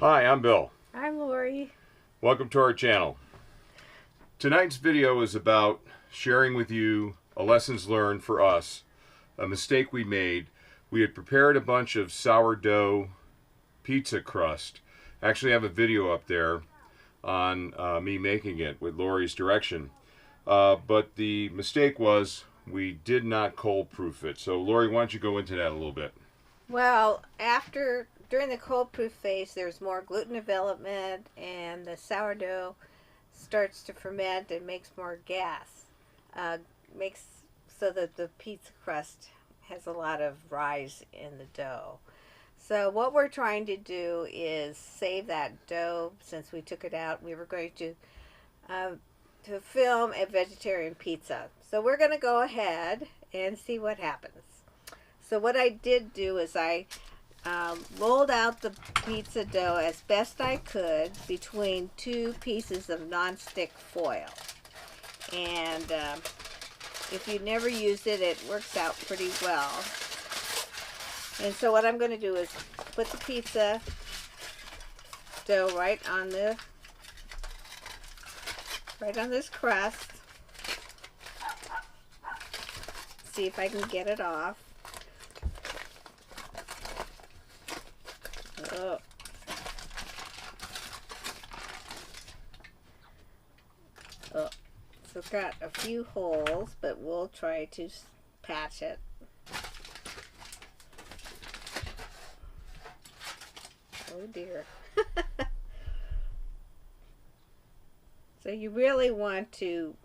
Hi, I'm Bill. I'm Laurie. Welcome to our channel. Tonight's video is about sharing with you a lessons learned for us, a mistake we made. We had prepared a bunch of sourdough pizza crust. Actually, I have a video up there on me making it with Laurie's direction. But the mistake was we did not cold proof it. So Laurie, why don't you go into that a little bit? Well, during the cold proof phase, there's more gluten development and the sourdough starts to ferment and makes more gas. Makes so that the pizza crust has a lot of rise in the dough. So what we're trying to do is save that dough. Since we took it out, we were going to film a vegetarian pizza. So we're going to go ahead and see what happens. So what I did do is I rolled out the pizza dough as best I could between two pieces of nonstick foil. And if you never used it, it works out pretty well. And so what I'm going to do is put the pizza dough right on this crust. See if I can get it off. Oh. Oh. So it's got a few holes, but we'll try to patch it. Oh dear. So you really want to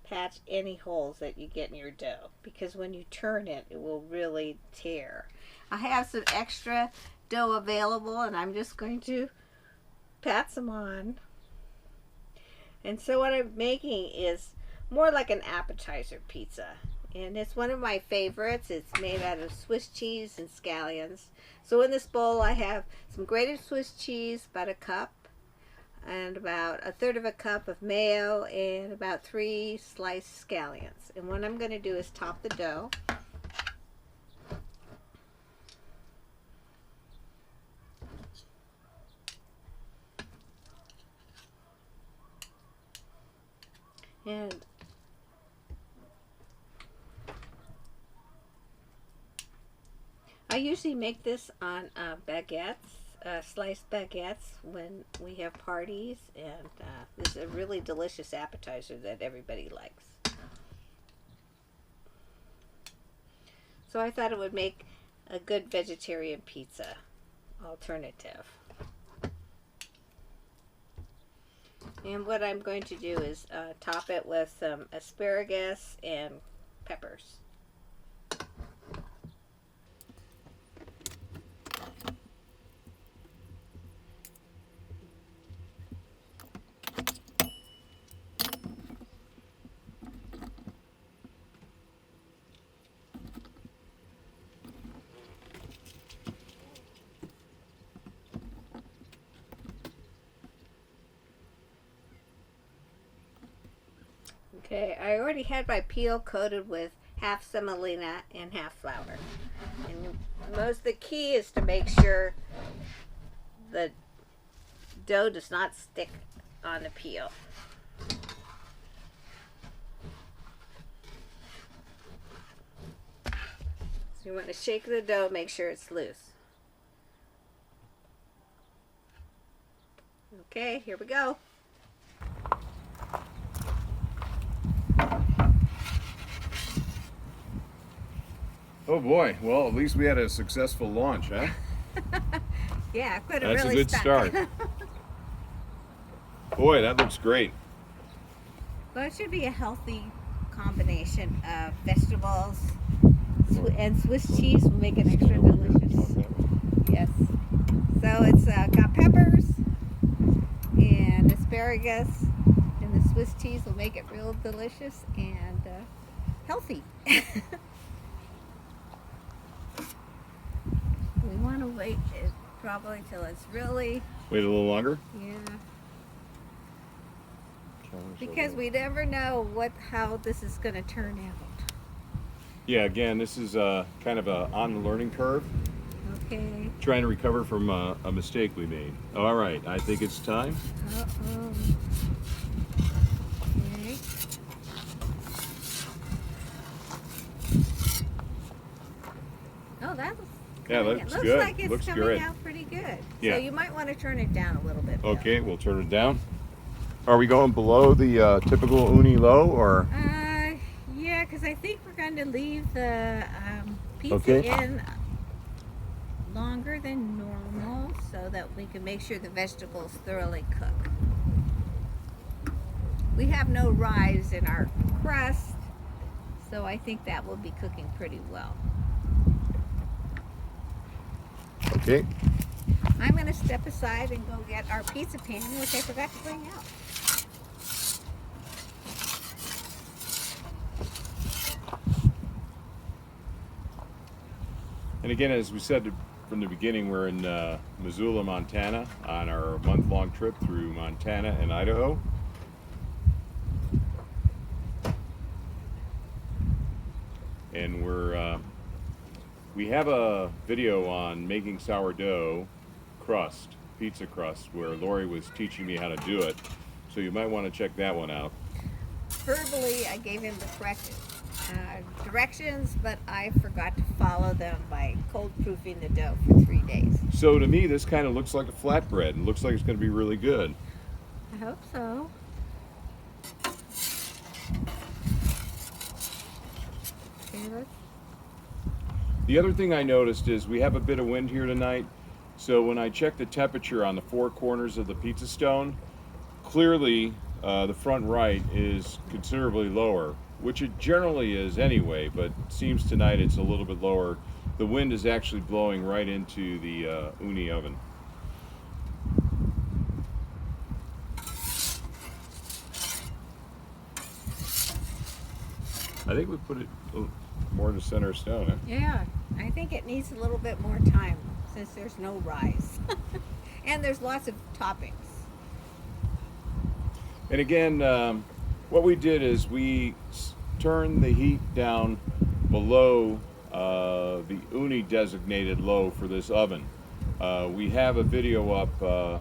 patch any holes that you get in your dough, because when you turn it, it will really tear. I have some extra dough available and I'm just going to pat some on. And so what I'm making is more like an appetizer pizza, and it's one of my favorites. It's made out of Swiss cheese and scallions. So in this bowl I have some grated Swiss cheese, about a cup, and about a third of a cup of mayo, and about 3 sliced scallions. And what I'm going to do is top the dough. And I usually make this on baguettes. Sliced baguettes when we have parties, and this is a really delicious appetizer that everybody likes. So I thought it would make a good vegetarian pizza alternative. And what I'm going to do is top it with some asparagus and peppers. Okay, I already had my peel coated with half semolina and half flour. And the key is to make sure the dough does not stick on the peel. So you want to shake the dough, make sure it's loose. Okay, here we go. Oh boy, well at least we had a successful launch, huh? Yeah, could have That's really a good start. Boy, that looks great. Well, it should be a healthy combination of vegetables and Swiss cheese will make it extra delicious. Yes. So it's got peppers and asparagus, and the Swiss cheese will make it real delicious and healthy. We want to wait probably till it's really... Wait a little longer? Yeah. Because we never know how this is going to turn out. Yeah, again, this is kind of on the learning curve. Okay. Trying to recover from a mistake we made. All right, I think it's time. Uh-oh. Okay. Oh, that was Yeah, coming looks looks good. like it's Looks coming good. out pretty good. Yeah. So you might want to turn it down a little bit. Bill. Okay, we'll turn it down. Are we going below the typical uni low, or? Yeah, because I think we're going to leave the pizza Okay. in longer than normal so that we can make sure the vegetables thoroughly cook. We have no rise in our crust, so I think that will be cooking pretty well. Okay. I'm going to step aside and go get our pizza pan, which I forgot to bring out. And again, as we said from the beginning, we're in Missoula, Montana, on our month-long trip through Montana and Idaho. And we have a video on making sourdough crust, pizza crust, where Laurie was teaching me how to do it. So you might want to check that one out. Verbally, I gave him the correct directions, but I forgot to follow them by cold proofing the dough for 3 days. So to me, this kind of looks like a flatbread and looks like it's going to be really good. I hope so. Okay, The other thing I noticed is we have a bit of wind here tonight. So when I check the temperature on the four corners of the pizza stone, clearly the front right is considerably lower, which it generally is anyway, but it seems tonight it's a little bit lower. The wind is actually blowing right into the Ooni oven. I think we put it more in the center stone, huh? yeah, I think it needs a little bit more time since there's no rise. And there's lots of toppings. And again, what we did is we turned the heat down below the Ooni designated low for this oven. We have a video up,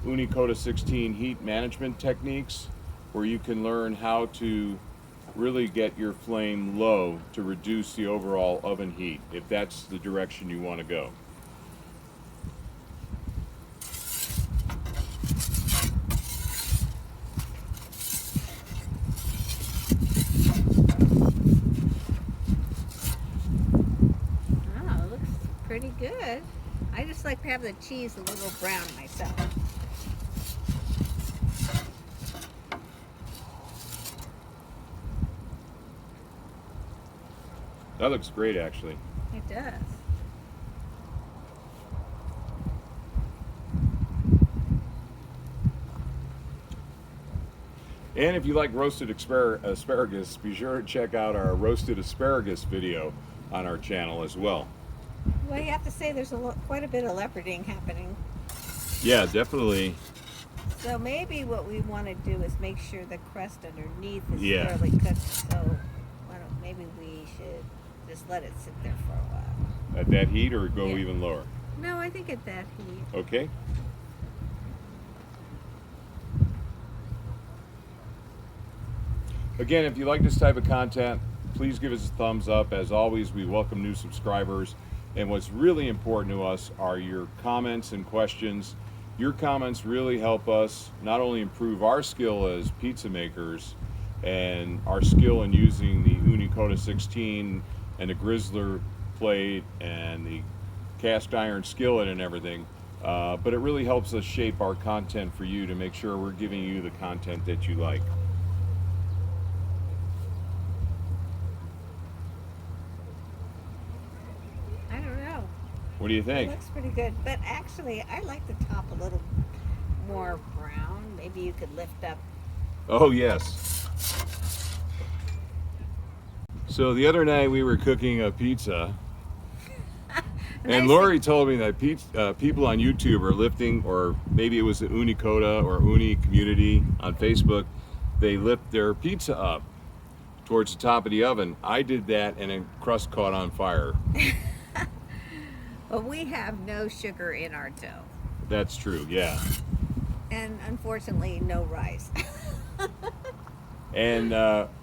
Ooni Koda 16 heat management techniques, where you can learn how to really get your flame low to reduce the overall oven heat, if that's the direction you want to go. Oh, it looks pretty good. I just like to have the cheese a little brown myself. That looks great, actually. It does. And if you like roasted asparagus, be sure to check out our roasted asparagus video on our channel as well. Well, you have to say there's quite a bit of leoparding happening. Yeah, definitely. So maybe what we want to do is make sure the crust underneath is Yeah. thoroughly cooked. So maybe we should just let it sit there for a while. At that heat, or go Yeah. even lower? No, I think at that heat. Okay. Again, if you like this type of content, please give us a thumbs up. As always, we welcome new subscribers. And what's really important to us are your comments and questions. Your comments really help us not only improve our skill as pizza makers and our skill in using the Ooni Koda 16 and the Grizzler plate and the cast iron skillet and everything, but it really helps us shape our content for you to make sure we're giving you the content that you like. I don't know. What do you It think? looks pretty good. But actually, I like the top a little more brown. Maybe you could lift up. Oh, yes. So the other night we were cooking a pizza, and Laurie told me that people on YouTube are lifting, or maybe it was the Ooni Koda or Ooni community on Facebook, they lift their pizza up towards the top of the oven. I did that and the crust caught on fire. But we have no sugar in our dough. That's true, yeah. And unfortunately, no rice. And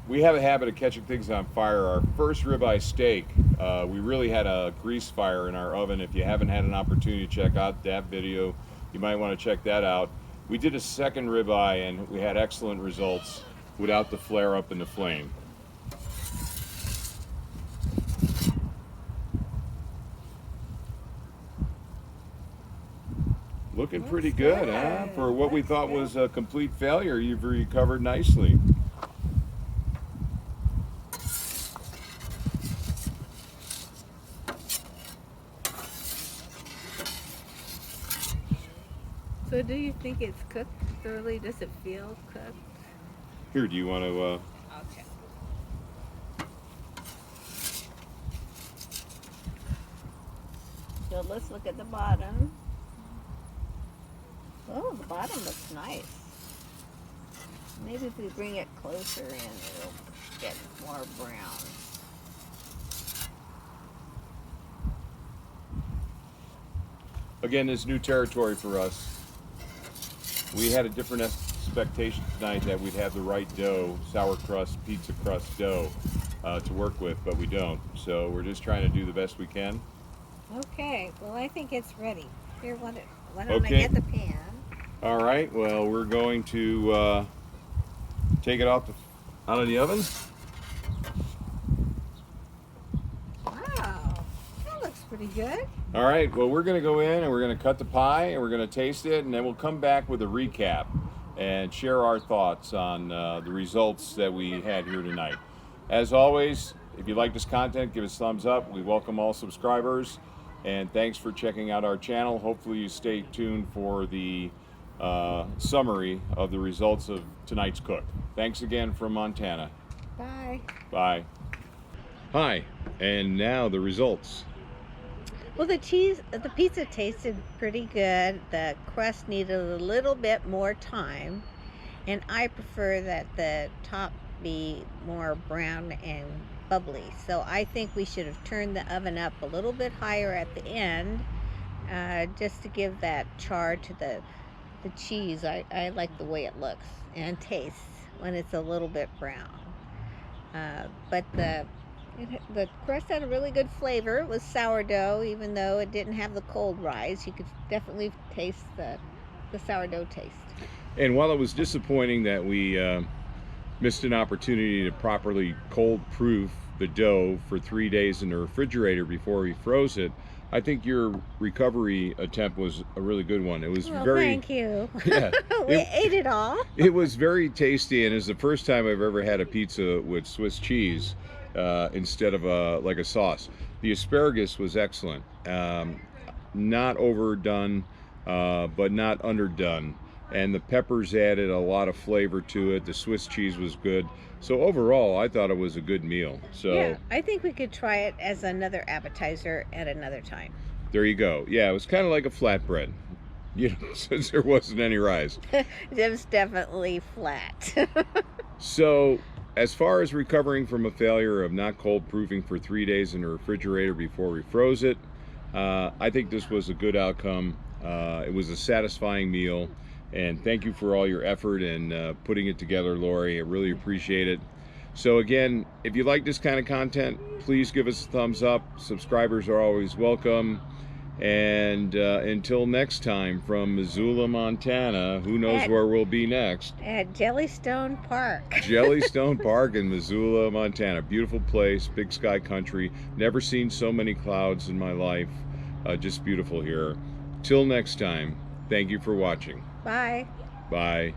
we have a habit of catching things on fire. Our first ribeye steak, we really had a grease fire in our oven. If you haven't had an opportunity to check out that video, you might want to check that out. We did a second ribeye and we had excellent results without the flare up in the flame. Looking pretty good, huh? For what we thought was a complete failure, you've recovered nicely. So do you think it's cooked thoroughly? Does it feel cooked? Here, do you want to... Okay. So let's look at the bottom. Oh, the bottom looks nice. Maybe if we bring it closer in, it'll get more brown. Again, this new territory for us. We had a different expectation tonight that we'd have the right dough, sour crust, pizza crust dough to work with, but we don't. So we're just trying to do the best we can. Okay, well I think it's ready. Here, why don't I Okay. get the pan? All right, well, we're going to take it out of the oven. Wow, that looks pretty good. All right, well, we're going to go in and we're going to cut the pie and we're going to taste it, and then we'll come back with a recap and share our thoughts on the results that we had here tonight. As always, if you like this content, give us a thumbs up. We welcome all subscribers, and thanks for checking out our channel. Hopefully you stay tuned for the summary of the results of tonight's cook. Thanks again from Montana. Bye. Bye. Hi, and now the results. Well, the pizza tasted pretty good. The crust needed a little bit more time, and I prefer that the top be more brown and bubbly. So I think we should have turned the oven up a little bit higher at the end, just to give that char to the cheese. I like the way it looks and tastes when it's a little bit brown. But the crust had a really good flavor. It was sourdough, even though it didn't have the cold rise. You could definitely taste the sourdough taste. And while it was disappointing that we missed an opportunity to properly cold proof the dough for 3 days in the refrigerator before we froze it, I think your recovery attempt was a really good one. It was thank you. Yeah, We ate it all. It was very tasty, and it's the first time I've ever had a pizza with Swiss cheese instead of like a sauce. The asparagus was excellent, not overdone, but not underdone. And the peppers added a lot of flavor to it. The Swiss cheese was good. So overall, I thought it was a good meal. So yeah, I think we could try it as another appetizer at another time. There you go. Yeah, it was kind of like a flatbread, you know, since there wasn't any rice. It was definitely flat. So as far as recovering from a failure of not cold proofing for 3 days in the refrigerator before we froze it, I think this was a good outcome. It was a satisfying meal. And thank you for all your effort in putting it together, Laurie. I really appreciate it. So again, if you like this kind of content, please give us a thumbs up. Subscribers are always welcome. And until next time, from Missoula, Montana, who knows where we'll be next? At Jellystone Park. Jellystone Park in Missoula, Montana. Beautiful place, big sky country. Never seen so many clouds in my life. Just beautiful here. Till next time, thank you for watching. Bye. Bye.